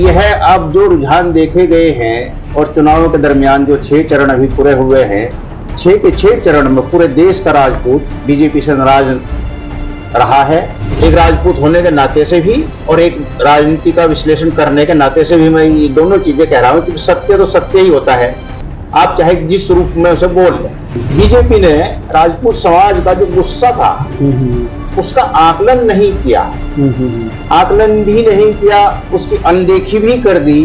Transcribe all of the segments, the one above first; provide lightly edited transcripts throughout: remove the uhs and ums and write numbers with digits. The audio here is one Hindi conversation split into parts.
यह अब जो रुझान देखे गए हैं और चुनावों के दरमियान जो 6 चरण अभी पूरे हुए हैं, 6 के 6 चरण में पूरे देश का राजपूत बीजेपी से नाराज रहा है। एक राजपूत होने के नाते से भी और एक राजनीति का विश्लेषण करने के नाते से भी मैं ये दोनों चीजें कह रहा हूं, क्योंकि सत्य तो सत्य ही होता है, आप चाहे जिस रूप में उसे बोल लें। बीजेपी ने राजपूत समाज का जो गुस्सा था उसका आकलन नहीं किया, आकलन भी नहीं किया, उसकी अनदेखी भी कर दी।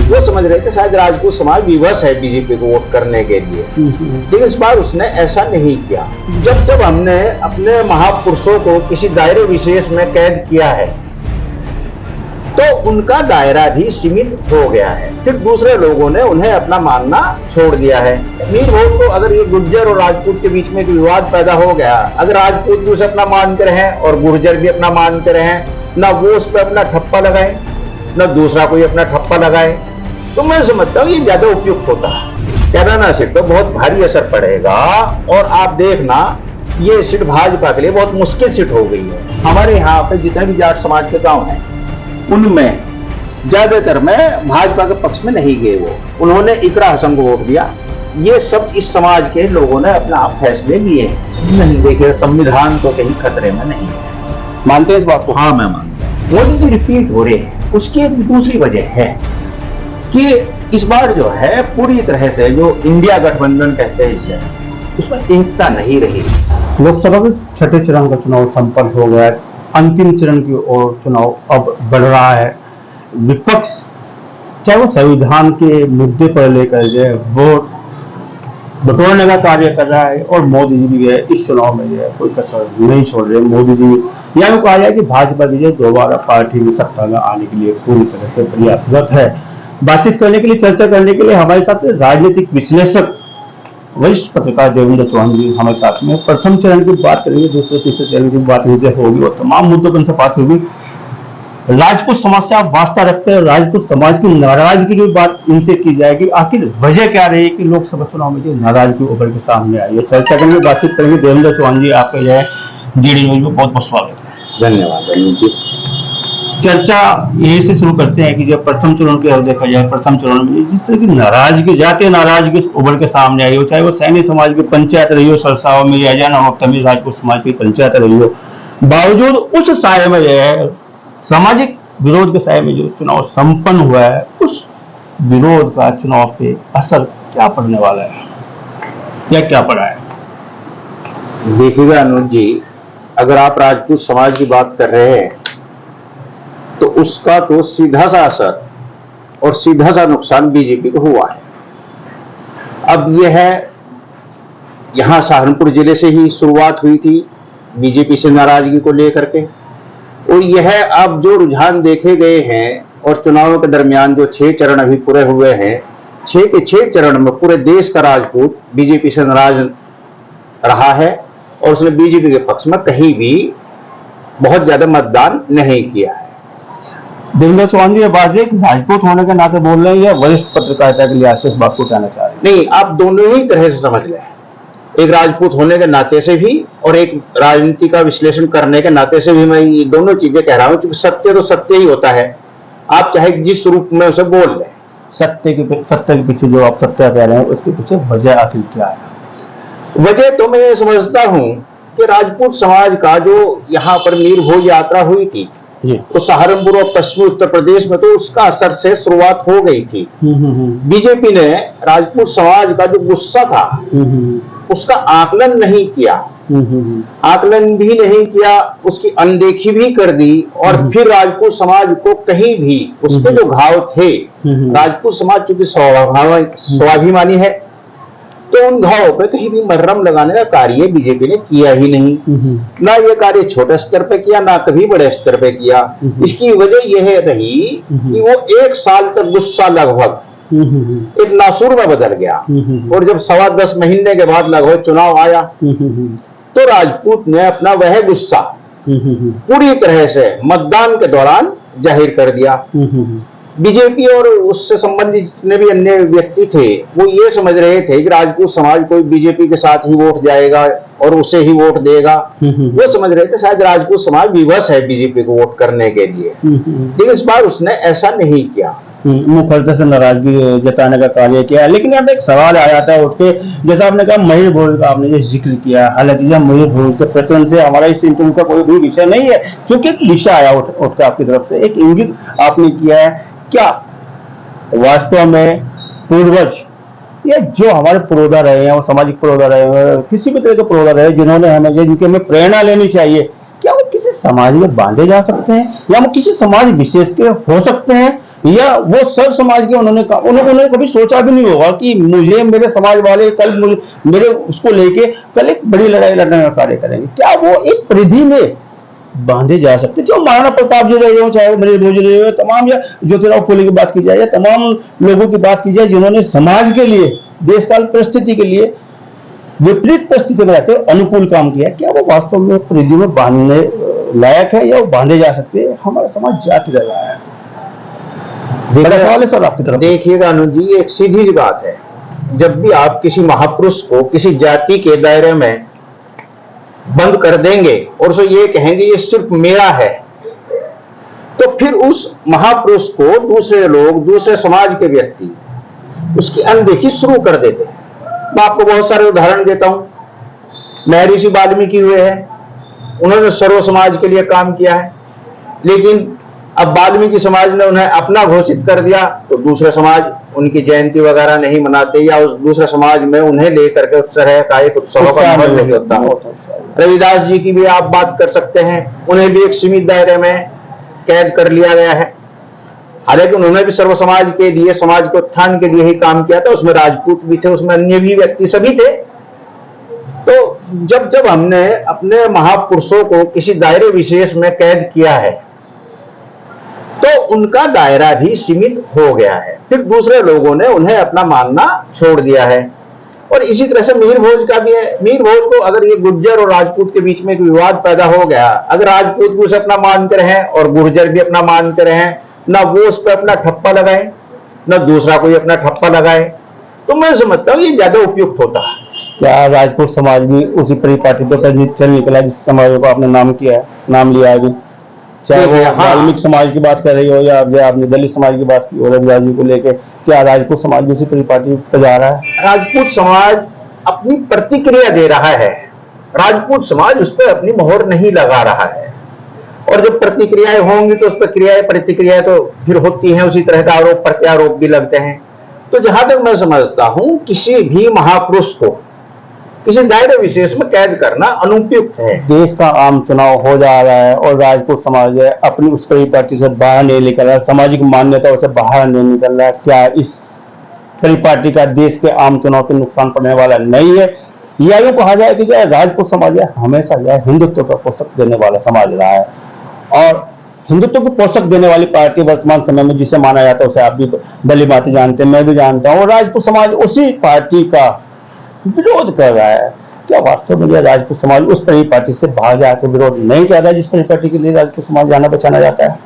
वो समझ रहे थे शायद राजपूत समाज विवश है बीजेपी को वोट करने के लिए, लेकिन इस बार उसने ऐसा नहीं किया। जब जब हमने अपने महापुरुषों को किसी दायरे विशेष में कैद किया है तो उनका दायरा भी सीमित हो गया है, फिर दूसरे लोगों ने उन्हें अपना मानना छोड़ दिया है। मीर भोज को अगर ये गुर्जर और राजपूत के बीच में एक विवाद पैदा हो गया, अगर राजपूत भी उसे अपना मानते रहे और गुर्जर भी अपना मानते रहे, ना वो उस पर अपना ठप्पा लगाए ना दूसरा कोई अपना ठप्पा लगाए, तो मैं समझता हूँ ये ज्यादा उपयुक्त होता है। कैराना सीट पर बहुत भारी असर पड़ेगा और आप देखना ये सीट भाजपा के लिए बहुत मुश्किल सीट हो गई है। हमारे यहाँ पे जितने भी जाट समाज के गाँव हैं उनमें ज्यादातर में भाजपा के पक्ष में नहीं गए, वो उन्होंने इकरा हसन को वोट दिया। ये सब इस समाज के लोगों ने अपना आप फैसले लिए नहीं। देखिए संविधान तो कहीं खतरे में नहीं है, मानते हैं इस बात को? हाँ मैं मानता हूँ। मोदी जी रिपीट हो रहे हैं, उसकी एक दूसरी वजह है कि इस बार जो है पूरी तरह से जो इंडिया गठबंधन कहते हैं उसमें एकता नहीं रही। लोकसभा के छठे चरण का चुनाव संपन्न हो गया, अंतिम चरण की ओर चुनाव अब बढ़ रहा है। विपक्ष चाहे वो संविधान के मुद्दे पर लेकर जो है वोट बटोरने का कार्य कर रहा है और मोदी जी भी इस चुनाव में जो है कोई कसर नहीं छोड़ रहे। मोदी जी यह कहा जाए कि भाजपा की जो दोबारा पार्टी में सत्ता में आने के लिए पूरी तरह से प्रयासरत है। बातचीत करने के लिए, चर्चा करने के लिए हमारे साथ राजनीतिक विश्लेषक वरिष्ठ पत्रकार देवेंद्र चौहान जी हमारे साथ में। प्रथम चरण की बात करेंगे, दूसरे तीसरे चरण की बात इनसे होगी और तमाम मुद्दों पर इनसे बात होगी। राजपूत समाज से आप वास्ता रखते हैं, राजपूत समाज की नाराजगी की बात इनसे की जाएगी। आखिर वजह क्या रही कि लोकसभा चुनाव में जो नाराजगी उभर के सामने आई है, चर्चा करेंगे, बातचीत करेंगे। देवेंद्र चौहान जी आपका जो है डीडी न्यूज में बहुत बहुत स्वागत है। धन्यवाद जी। चर्चा यही से शुरू करते हैं कि जब प्रथम चरण की ओर देखा जाए, प्रथम चरण में जिस तरह की नाराजगी, जातीय नाराजगी उभर के सामने आई हो, चाहे वो सैनी समाज की पंचायत रही हो सरसाओं में या नवाब तमीर राजपूत समाज की पंचायत रही हो, बावजूद उस साये में जो है सामाजिक विरोध के साये में जो चुनाव संपन्न हुआ है, उस विरोध का चुनाव पे असर क्या पड़ने वाला है या क्या पड़ा है? देखिएगा अनुज जी, अगर आप राजपूत समाज की बात कर रहे हैं तो उसका तो सीधा सा असर और सीधा सा नुकसान बीजेपी को हुआ है। अब यह यहां सहारनपुर जिले से ही शुरुआत हुई थी बीजेपी से नाराजगी को लेकर के, और यह अब जो रुझान देखे गए हैं और चुनावों के दरमियान जो 6 चरण अभी पूरे हुए हैं, 6 के 6 चरण में पूरे देश का राजपूत बीजेपी से नाराज रहा है और उसने बीजेपी के पक्ष में कहीं भी बहुत ज्यादा मतदान नहीं किया है। देवेंद्र चौहान जी बात है कि राजपूत होने के नाते बोल रहे हैं या वरिष्ठ पत्रकारिता के लिहाज से इस बात को कहना चाह रहे हैं? नहीं, आप दोनों ही तरह से समझ लें, एक राजपूत होने के नाते से भी और एक राजनीति का विश्लेषण करने के नाते से भी मैं ये दोनों चीजें कह रहा हूं, क्योंकि सत्य तो सत्य ही होता है, आप चाहे जिस रूप में उसे बोल लें। सत्य के पीछे जो आप सत्य कह रहे हैं उसके पीछे वजह आखिर क्या है? वजह तो मैं ये समझता हूं कि राजपूत समाज का जो यहाँ पर मीर भोज यात्रा हुई थी तो सहारनपुर और पश्चिमी उत्तर प्रदेश में तो उसका असर से शुरुआत हो गई थी। बीजेपी ने राजपूत समाज का जो गुस्सा था उसका आकलन नहीं किया, आकलन भी नहीं किया, उसकी अनदेखी भी कर दी और फिर राजपूत समाज को कहीं भी उसके जो घाव थे, राजपूत समाज चूंकि स्वाभिमानी है तो उन घावों पर कहीं भी मरहम लगाने का कार्य बीजेपी ने किया ही नहीं। ना ये कार्य छोटे स्तर पे किया, ना कभी बड़े स्तर पे किया। इसकी वजह यह रही कि वो 1 साल तक गुस्सा लगभग एक नासूर में बदल गया और जब 10.25 महीने के बाद लगभग चुनाव आया तो राजपूत ने अपना वह गुस्सा पूरी तरह से मतदान के दौरान जाहिर कर दिया। बीजेपी और उससे संबंधित जितने भी अन्य व्यक्ति थे वो ये समझ रहे थे कि राजपूत समाज कोई बीजेपी के साथ ही वोट जाएगा और उसे ही वोट देगा। वो समझ रहे थे शायद राजपूत समाज विवश है बीजेपी को वोट करने के लिए, लेकिन इस बार उसने ऐसा नहीं किया। मुखरता से नाराजगी जताने का कार्य किया है। लेकिन यहाँ पे एक सवाल आ जाता है उठ के, जैसा आपने कहा मयूर भोज का आपने जो जिक्र किया, हालांकि यह मयूर भोज के प्रकरण से हमारा इस इंटरव्यू का कोई भी विषय नहीं है, क्योंकि एक विषय आया उठ के आपकी तरफ से, एक इंगित आपने किया है। क्या वास्तव में पूर्वज ये जो हमारे पुरोधा रहे हैं, वो सामाजिक पुरोधा रहे हैं, किसी भी तरह के पुरोधा रहे जिन्होंने हमें, जिनकी हमें प्रेरणा लेनी चाहिए, क्या वो किसी समाज में बांधे जा सकते हैं, या वो किसी समाज विशेष के हो सकते हैं, या वो सब समाज के उन्होंने कभी सोचा भी नहीं होगा कि मुझे मेरे समाज वाले कल मुझे मेरे उसको लेके कल एक बड़ी लड़ाई लड़ने का कार्य करेंगे? क्या वो एक परिधि में बांधे जा सकते? जो महाराणा प्रताप जी रहे हो, चाहे वो मयूर भोज रहे हो, तमाम, या ज्योतिराव फुले की बात की जाए, या तमाम लोगों की बात की जाए जिन्होंने समाज के लिए, देश काल परिस्थिति के लिए विपरीत परिस्थिति में रहते अनुकूल काम किया, क्या वो वास्तव में परिधि में बांधने लायक है, या वो बांधे जा सकते हैं? हमारा समाज जा किधर रहा है? बड़ा सवाल है सर आपकी तरफ। देखिएगा अनुज जी, एक सीधी सी बात है, जब भी आप किसी महापुरुष को किसी जाति के दायरे में बंद कर देंगे और उसे ये कहेंगे ये सिर्फ मेरा है, तो फिर उस महापुरुष को दूसरे लोग, दूसरे समाज के व्यक्ति उसकी अनदेखी शुरू कर देते हैं। मैं आपको बहुत सारे उदाहरण देता हूं। महर्षि वाल्मीकि हुए हैं, उन्होंने सर्व समाज के लिए काम किया है, लेकिन अब वाल्मीकि समाज ने उन्हें अपना घोषित कर दिया तो दूसरे समाज उनकी जयंती वगैरह नहीं मनाते, या उस दूसरे समाज में उन्हें लेकर के उस तरह का एक उत्सव का माहौल नहीं होता। रविदास जी की भी आप बात कर सकते हैं, उन्हें भी एक सीमित दायरे में कैद कर लिया गया है। हालांकि उन्होंने भी सर्व समाज के लिए, समाज के उत्थान के लिए ही काम किया था। उसमें राजपूत भी थे, उसमें अन्य भी व्यक्ति सभी थे। तो जब जब हमने अपने महापुरुषों को किसी दायरे विशेष में कैद किया है तो उनका दायरा भी सीमित हो गया है, फिर दूसरे लोगों ने उन्हें अपना मानना छोड़ दिया है। और इसी तरह से मीर भोज का भी है। मीर भोज को अगर ये गुर्जर और राजपूत के बीच में एक विवाद पैदा हो गया, अगर राजपूत भी उसे अपना मानते रहे और गुर्जर भी अपना मानते रहे, ना वो उस पर अपना ठप्पा लगाए ना दूसरा कोई अपना ठप्पा लगाए, तो मैं समझता हूँ ये ज्यादा उपयुक्त होता है। क्या राजपूत समाज भी उसी परिपाटी पर चल निकला जिस समाज को आपने नाम किया है, नाम लिया है अभी? चाहे वो वाल्मीकि समाज की बात कर रही हो, या आपने दलित समाज की बात की हो रविदास जी को लेकर, क्या राजपूत समाज भी उसी परिपाटी पर जा रहा है? राजपूत समाज अपनी प्रतिक्रिया दे रहा है, राजपूत समाज उस पर अपनी मोहर नहीं लगा रहा है। और जब प्रतिक्रियाएं होंगी तो उस पर क्रियाएं प्रतिक्रियाएं तो फिर होती हैं, उसी तरह का आरोप प्रत्यारोप भी लगते हैं। तो जहां तक मैं समझता हूं, किसी भी महापुरुष को किसी दायरे विशेष में कैद करना अनुपयुक्त है। देश का आम चुनाव हो जा रहा है और राजपूत समाज अपनी उस परिपाटी से बाहर नहीं निकल रहा है, सामाजिक मान्यताओं से बाहर नहीं निकल रहा है। क्या इस परिपाटी का देश के आम चुनाव पर नुकसान पड़ने वाला नहीं है? या यूं कहा जाए कि जो राजपूत समाज हमेशा जो हिंदुत्व का पोषक देने वाला समाज रहा है, और हिंदुत्व को पोषक देने वाली पार्टी वर्तमान समय में जिसे माना जाता है उसे आप भी भली भांति जानते हैं, मैं भी जानता हूँ, और राजपूत समाज उसी पार्टी का विरोध कर रहा है। क्या वास्तव में राजपूत समाज उस परिपाटी से बाहर जाकर विरोध नहीं कर रहा है जिस परिपाटी के लिए राजपूत समाज जाना बचाना जाता है?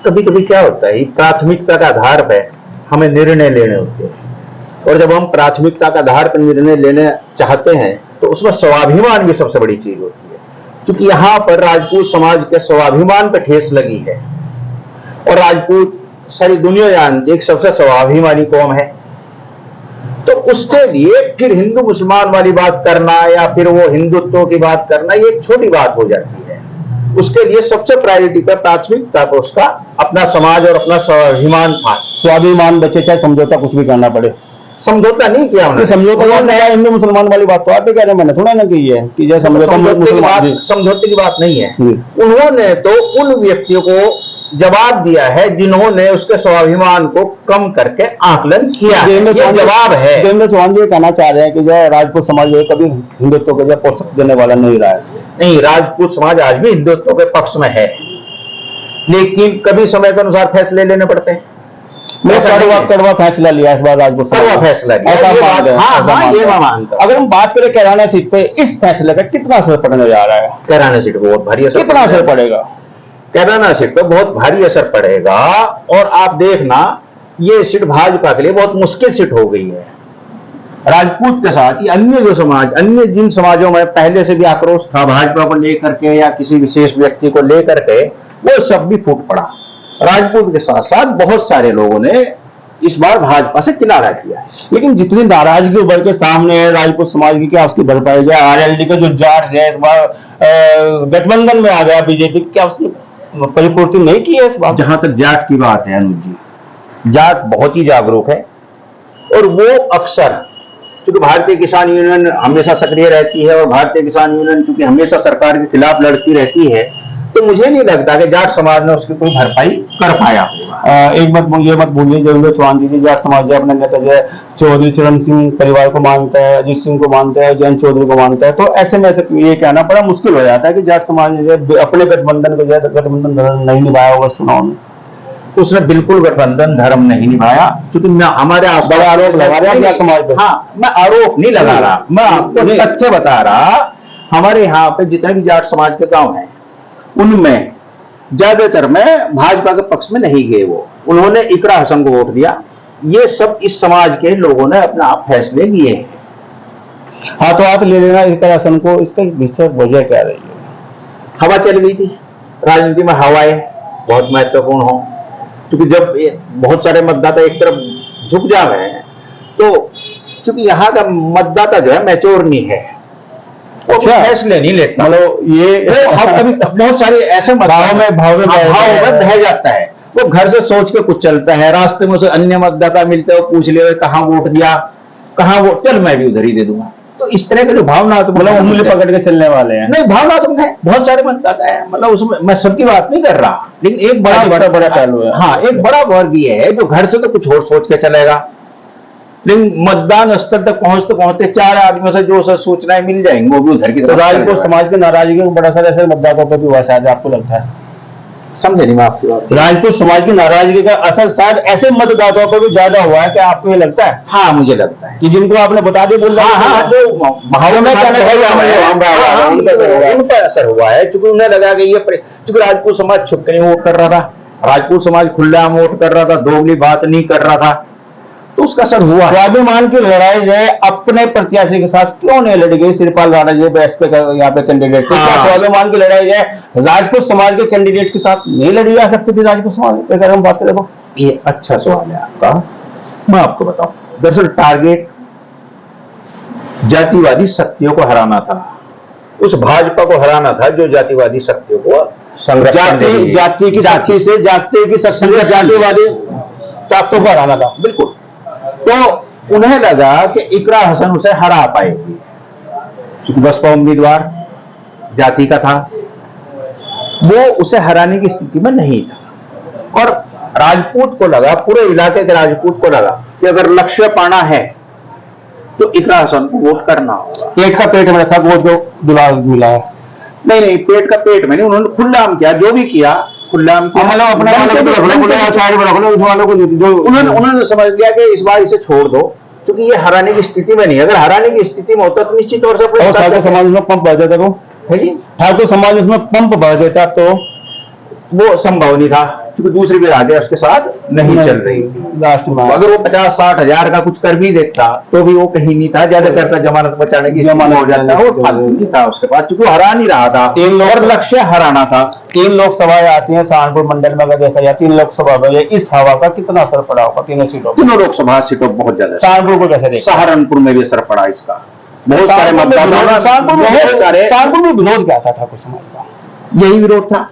कभी कभी क्या होता है, प्राथमिकता का आधार पर हमें निर्णय लेने होते हैं, और जब हम प्राथमिकता का आधार पर निर्णय लेने चाहते हैं तो उसमें स्वाभिमान भी सबसे बड़ी चीज होती है। क्योंकि यहाँ पर राजपूत समाज के स्वाभिमान पर ठेस लगी है, और राजपूत सारी दुनिया जानती है एक सबसे स्वाभिमानी कौम है। तो उसके लिए फिर हिंदू मुसलमान वाली बात करना या फिर वो हिंदुत्व की बात करना ये एक छोटी बात हो जाती है। उसके लिए सबसे प्रायोरिटी पर प्राथमिकता पर उसका अपना समाज और अपना स्वाभिमान था। स्वाभिमान बचे चाहे समझौता कुछ भी करना पड़े, समझौता नहीं किया उन्होंने। समझौता हिंदू मुसलमान वाली बात तो आप भी कह रहे हैं, मैंने थोड़ा ना की है कि जैसे समझौते की बात नहीं है। उन्होंने तो उन व्यक्तियों को जवाब दिया है जिन्होंने उसके स्वाभिमान को कम करके आकलन किया। ये जवाब है। देवेंद्र चौहान जी कहना चाह रहे हैं कि जो राजपूत समाज कभी हिंदुत्व को पोषक देने वाला नहीं रहा है। नहीं, राजपूत समाज आज भी हिंदुत्व के पक्ष में है, लेकिन कभी समय के अनुसार फैसले लेने पड़ते हैं। कड़वा फैसला लिया इस बार राजपूत कड़वा फैसला लिया। अगर हम बात करें कैराना सीट पे, इस फैसले का कितना असर पड़ने जा रहा है? कैराना सीट बहुत भारी असर, कितना असर पड़ेगा? कैराना सीट पर बहुत भारी असर पड़ेगा। और आप देखना, ये सीट भाजपा के लिए बहुत मुश्किल सीट हो गई है। राजपूत के साथ ये अन्य जो समाज, अन्य जिन समाजों में पहले से भी आक्रोश था भाजपा को लेकर के या किसी विशेष व्यक्ति को लेकर के, वो सब भी फूट पड़ा। राजपूत के साथ साथ बहुत सारे लोगों ने इस बार भाजपा से किनारा किया है। लेकिन जितनी नाराजगी उभर के सामने है राजपूत समाज की, क्या उसकी भरपाई जाए? आरएलडी का जो जाट है इस बार गठबंधन में आ गया बीजेपी, क्या उसकी परिपूर्ति नहीं की है इस बार? जहां तक जाट की बात है अनुज जी, जाट बहुत ही जागरूक है और वो अक्सर, चूंकि भारतीय किसान यूनियन हमेशा सक्रिय रहती है और भारतीय किसान यूनियन चूंकि हमेशा सरकार के खिलाफ लड़ती रहती है, तो मुझे नहीं लगता कि जाट समाज ने उसकी कोई भरपाई कर पाया होगा। एक मत भूलिए जयेंद्र चौहान जी, जाट समाज जो अपने नेता जो है चौधरी चरण सिंह परिवार को मानता है, अजीत सिंह को मानता है, जयंत चौधरी को मानता है, तो ऐसे में ये कहना बड़ा मुश्किल हो जाता है कि जाट समाज जो है अपने गठबंधन को जो है गठबंधन धर्म नहीं निभाया होगा चुनाव में। उसने बिल्कुल गठबंधन धर्म नहीं निभाया, क्योंकि मैं हमारे आसपास आरोप लगा रहा हूं समाज पर। हाँ, मैं आरोप नहीं लगा रहा, मैं आपको तथ्य बता रहा। हमारे यहाँ पे जितने भी जाट समाज के गांव हैं उनमें ज्यादातर में भाजपा के पक्ष में नहीं गए, वो उन्होंने इकरा हसन को वोट दिया। ये सब इस समाज के लोगों ने अपने आप फैसले लिए हैं। हाथों हाथ ले लेना इकरा हसन को, इसका पीछे वजह क्या रही है? हवा चल गई थी राजनीति में, हवाएं बहुत महत्वपूर्ण हो, क्योंकि जब बहुत सारे मतदाता एक तरफ झुक जावे हैं तो चूंकि यहाँ का मतदाता जो है मैच्योर नहीं है, वो फैसले नहीं लेता। मतलब ये अभी बहुत सारे ऐसे भाव में बह जाता है, वो घर से सोच के कुछ चलता है, रास्ते में उसे अन्य मतदाता मिलते हैं, पूछ ले कहाँ वोट दिया, कहाँ वोट, चल मैं भी उधर ही दे दूंगा। तो इस तरह के जो भावनात्मक, मतलब उंगली पकड़ के चलने वाले हैं, नहीं भावनात्मक है, बहुत सारे मतदाता है, मतलब उसमें मैं सबकी बात नहीं कर रहा, लेकिन एक बड़ा पहलू है। हाँ, एक बड़ा वर्ग ये है जो घर से तो कुछ और सोच के चलेगा, लेकिन मतदान स्थल तक पहुंचते पहुंचते 4 आदमियों से जो सूचनाएं मिल जाएंगी वो भी उधर की तरफ। राजपूत समाज की नाराजगी को बड़ा सारा ऐसे मतदाताओं पर भी हुआ, शायद आपको लगता है? समझे नहीं मैं आपकी बात। राजपूत समाज की नाराजगी का असर शायद ऐसे मतदाताओं पर भी ज्यादा हुआ है, क्या आपको ये लगता है? हाँ, मुझे लगता है कि जिनको आपने बता दिया बोल उनका असर हुआ है, क्योंकि उन्हें लगा कि ये, क्योंकि राजपूत समाज छुप के नहीं वोट कर रहा था, राजपूत समाज खुलेआम वोट कर रहा था, दोगली बात नहीं कर रहा था, तो उसका असर हुआ। स्वाभिमान की लड़ाई जो है अपने प्रत्याशी के साथ क्यों नहीं लड़ी गई? श्रीपाल राणा जी एसपी का यहाँ पे कैंडिडेट थे, स्वाभिमान की लड़ाई जो है राजपूत समाज के कैंडिडेट के साथ नहीं लड़ी जा सकती थी राजपूत समाज अगर हम बात करें तो? ये अच्छा सवाल है आपका, मैं आपको बताऊं। दरअसल टारगेट जातिवादी शक्तियों को हराना था, उस भाजपा को हराना था जो जातिवादी शक्तियों को जाति की शक्ति से जातिवादी ताकतों को हराना था। बिल्कुल। तो उन्हें लगा कि इकरा हसन उसे हरा पाएगी, क्योंकि बसपा उम्मीदवार जाति का था, वो उसे हराने की स्थिति में नहीं था। और राजपूत को लगा, पूरे इलाके के राजपूत को लगा कि अगर लक्ष्य पाना है तो इकरा हसन को वोट करना होगा। पेट का पेट में रखा वोट जो दुलार मिला है। नहीं, पेट का पेट में नहीं, उन्होंने खुल्लाम किया, जो भी किया खुल्लाम किया, उन्होंने समझ लिया कि इस बार इसे छोड़ दो, क्योंकि ये हराने की स्थिति में नहीं। अगर हराने की स्थिति में होता तो निश्चित तौर से ठाकुर समाज में पंप भर देता तो है जी, ठाकुर समाज उसमें पंप भर देता तो वो संभव नहीं था, क्योंकि दूसरी भी आगे उसके साथ नहीं चल रही थी लास्ट में। अगर वो 50-60 हजार का कुछ कर भी देता तो भी वो कहीं नहीं था, ज्यादा करता जमानत बचाने की जमानत हो जाता, वो नहीं था उसके पास, क्योंकि वो हरा नहीं रहा था। 3 और लक्ष्य हराना था। 3 लोकसभाएं आती हैं सहारनपुर मंडल में, अगर देखा जाए 3 लोकसभा में इस हवा का कितना असर पड़ा होगा? तीनों लोकसभा सीटों बहुत ज्यादा। सहारनपुर को कैसे देखा? सहारनपुर में भी असर पड़ा इसका, बहुत सारे मतदाता। सहारनपुर में विरोध क्या था ठाकुर समाज का? यही विरोध था।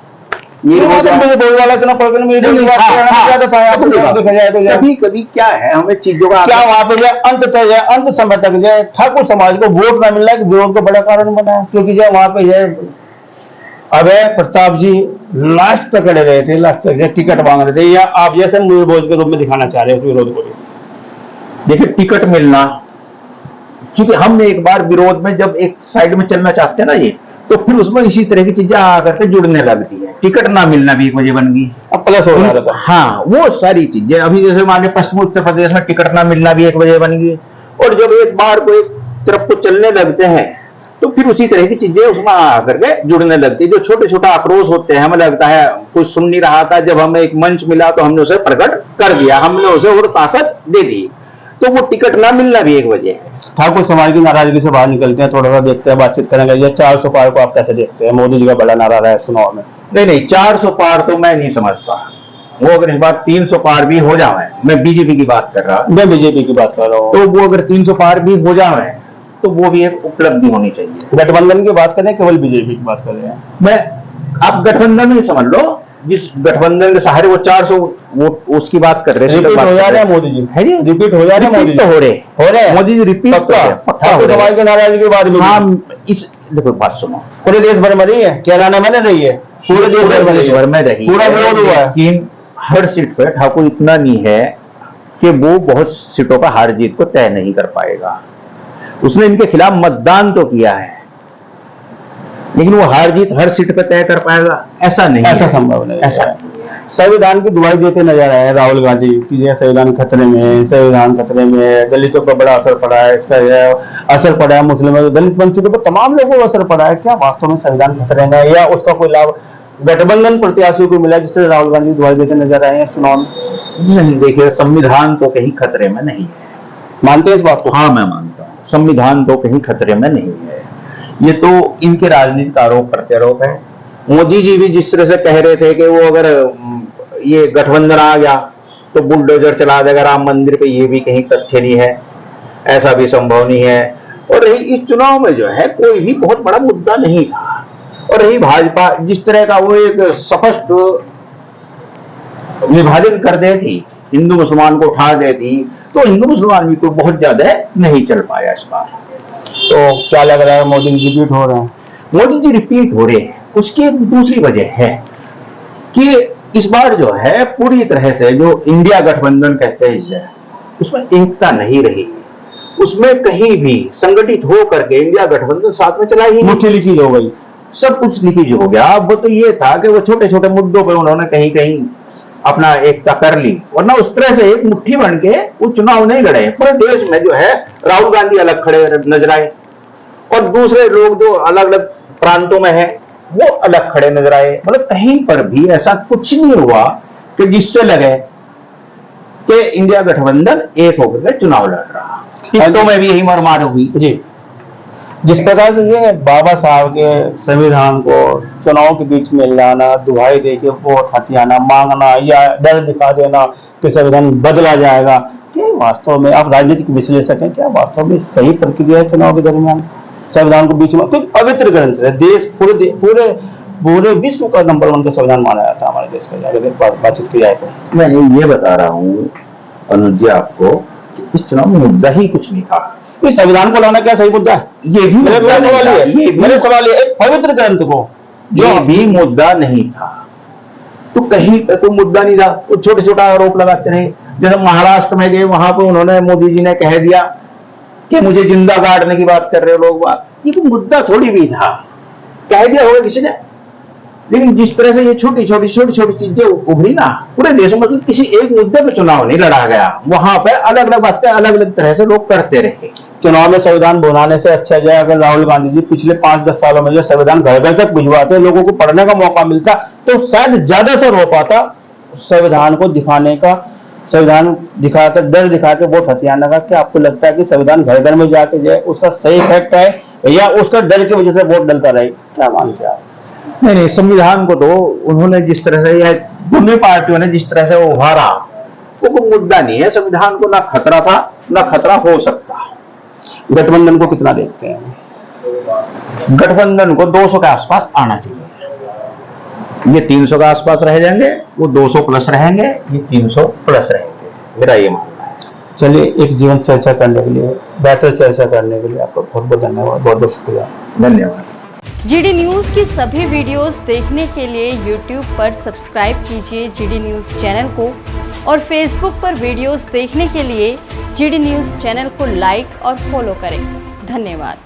कभी कभी क्या है, हमें चीजों का क्या वहां पे अंत तक अंत समय तक जो ठाकुर समाज को वोट न मिलना विरोध का बड़ा कारण बना, क्योंकि जो वहां पे अभय प्रताप जी लास्ट तक खड़े रहे थे, लास्ट तक टिकट मांग रहे थे, या आप जैसे मूलभोज के रूप में दिखाना चाह रहे हैं विरोध को? देखिए, टिकट मिलना, क्योंकि हम एक बार विरोध में जब एक साइड में चलना चाहते हैं ना ये, तो फिर उसमें इसी तरह की चीजें आकर के जुड़ने लगती है। टिकट ना मिलना भी एक वजह बन गई, अब प्लस हो रहा था। हाँ, वो सारी चीजें अभी जैसे मान लीजिए पश्चिमी उत्तर प्रदेश में टिकट ना मिलना भी एक वजह बन गई। और जब एक बार को एक तरफ को चलने लगते हैं तो फिर उसी तरह की चीजें उसमें आकर के जुड़ने लगती है। जो छोटे छोटा आक्रोश होते हैं, हमें लगता है कुछ सुन नहीं रहा था, जब हमें एक मंच मिला तो हमने उसे प्रकट कर दिया, हमने उसे और ताकत दे दी, तो वो टिकट ना मिलना भी एक वजह है। ठाकुर समाज की नाराजगी से बाहर निकलते हैं, थोड़ा सा देखते हैं, बातचीत करेंगे। 400 पार को आप कैसे देखते हैं? मोदी जी का बड़ा नारा रहा है चुनाव में। नहीं, 400 पार तो मैं नहीं समझता। वो अगर इस बार 300 पार भी हो जाए, मैं बीजेपी की बात कर रहा हूं, मैं बीजेपी की बात कर रहा हूँ, तो वो अगर 300 पार भी हो जाए तो वो भी एक उपलब्धि होनी चाहिए। गठबंधन की बात करें केवल बीजेपी की बात कर रहे हैं? मैं आप गठबंधन में समझ लो, जिस गठबंधन के सहारे वो 400 वो उसकी बात कर रहे हैं, रिपीट हो जा रहे हैं मोदी जी, है जी, रिपीट हो जा रहे हैं मोदी जी, तो हो रहे हैं मोदी जी रिपीट पक्का समाज के नाराजगी के बाद भी। हाँ, इस देखो बात सुनो, पूरे देश भर में रही है, केरला में नहीं रही है, पूरे देश भर में रही, पूरा विरोध हुआ है। लेकिन हर सीट पे ठाकुर इतना नहीं है कि वो बहुत सीटों का हार जीत को तय नहीं कर पाएगा। उसने इनके खिलाफ मतदान तो किया है, लेकिन वो हार जीत हर सीट पे तय कर पाएगा ऐसा नहीं, ऐसा संभव नहीं, ऐसा संविधान की दुहाई देते नजर आए राहुल गांधी कि यह संविधान खतरे में है, संविधान खतरे में है, दलितों पर बड़ा असर पड़ा है, इसका असर पड़ा है मुस्लिमों, दलित वंचितों पर, तमाम लोगों को असर पड़ा है। क्या वास्तव में संविधान खतरे में है या उसका कोई लाभ गठबंधन प्रत्याशियों को मिला, जिस तरह राहुल गांधी दुहाई देते नजर आए हैं चुनाव में? नहीं, देखिए संविधान तो कहीं खतरे में नहीं है। मानते हैं इस बात को? हाँ, मैं मानता हूँ संविधान तो कहीं खतरे में नहीं है। ये तो इनके राजनीतिक आरोप प्रत्यारोप है। मोदी जी भी जिस तरह से कह रहे थे कि वो अगर ये गठबंधन आ गया तो बुलडोजर चला देगा राम मंदिर पे, ये भी कहीं तथ्य नहीं है, ऐसा भी संभव नहीं है। और रही इस चुनाव में जो है कोई भी बहुत बड़ा मुद्दा नहीं था। और रही भाजपा, जिस तरह का वो एक स्पष्ट विभाजन कर देती, हिंदू मुसलमान को उठा देती, तो हिंदू मुसलमान भी कोई बहुत ज्यादा नहीं चल पाया इस बार। तो क्या लग रहा है मोदी जी रिपीट हो रहे हैं? मोदी जी रिपीट हो रहे हैं। उसकी एक दूसरी वजह है कि इस बार जो है पूरी तरह से जो इंडिया गठबंधन कहते हैं उसमें एकता नहीं रही। उसमें कहीं भी संगठित हो करके इंडिया गठबंधन साथ में चला ही नहीं, मुट्ठी लिखी हो गई, सब कुछ लिखी हो गया। अब तो ये था कि वो छोटे छोटे मुद्दों पे उन्होंने कहीं कहीं अपना एकता कर ली, वरना उस तरह से एक मुट्ठी बन के वो चुनाव नहीं लड़े। पूरे देश में जो है राहुल गांधी अलग खड़े नजर आए और दूसरे लोग जो अलग अलग प्रांतों में है वो अलग खड़े नजर आए। मतलब कहीं पर भी ऐसा कुछ नहीं हुआ कि जिससे लगे कि इंडिया गठबंधन एक होकर के चुनाव लड़ रहा। हितों में भी यही मरमार हुई जी। जिस प्रकार से ये बाबा साहब के संविधान को चुनाव के बीच में लाना, दुहाई दे के वोट हथियाना, मांगना या डर दिखा देना कि संविधान बदला जाएगा, क्या वास्तव में, आप राजनीतिक विश्लेषक हैं, क्या वास्तव में सही प्रक्रिया है चुनाव के दरमियान संविधान को बीच में? तो पवित्र ग्रंथ है, देश पूरे विश्व का नंबर 1 का संविधान माना जाता है हमारे देश का, अगर बातचीत की जाए तो। मैं ये बता रहा हूँ अनुज जी आपको कि इस चुनाव में मुद्दा ही कुछ नहीं था। इस संविधान को लाना क्या सही मुद्दा है? ये भी मेरा सवाल है, मेरे सवाल है, एक पवित्र ग्रंथ को जो भी मुद्दा नहीं था, तो कहीं पे कोई मुद्दा नहीं था, वो छोटे छोटा आरोप लगाते रहे। जैसे महाराष्ट्र में गए, वहां पे उन्होंने, मोदी जी ने कह दिया कि मुझे जिंदा गाड़ने की बात कर रहे हो लोग, बात ये कोई मुद्दा थोड़ी भी था, कह दिया होगा किसी ने। लेकिन जिस तरह से ये छोटी छोटी चीजें उभरी ना पूरे देश में, मतलब किसी एक मुद्दे पर चुनाव नहीं लड़ा गया, वहां पे अलग अलग बातें अलग अलग तरह से लोग करते रहे। चुनाव में संविधान बनाने से अच्छा जाए अगर राहुल गांधी जी पिछले 5-10 सालों में जो संविधान घर घर तक भिजवाते, लोगों को पढ़ने का मौका मिलता, तो शायद ज्यादा असर हो पाता संविधान को दिखाने का, संविधान दिखाकर, डर दिखा के वोट हथियाने का। क्या आपको लगता है कि संविधान घर घर में जाके जाए उसका सही इफेक्ट है या उसका डर की वजह से वोट डलता रहे? क्या मानते हैं आप? नहीं, संविधान को तो उन्होंने जिस तरह से, या दोनों पार्टियों ने जिस तरह से उभारा, वो कोई मुद्दा नहीं है। संविधान को ना खतरा था ना खतरा हो सकता। गठबंधन को कितना देखते हैं? गठबंधन को 200 के आसपास आना चाहिए। ये 300 के आसपास रह जाएंगे, वो 200 प्लस रहेंगे, ये 300 प्लस रहेंगे, मेरा ये मानना है। चलिए, एक जीवन चर्चा करने के लिए, बेहतर चर्चा करने के लिए आपका बहुत बहुत धन्यवाद, बहुत बहुत शुक्रिया। धन्यवाद। जीडी न्यूज़ की सभी वीडियोस देखने के लिए यूट्यूब पर सब्सक्राइब कीजिए जीडी न्यूज़ चैनल को, और फेसबुक पर वीडियोस देखने के लिए जीडी न्यूज़ चैनल को लाइक और फॉलो करें। धन्यवाद।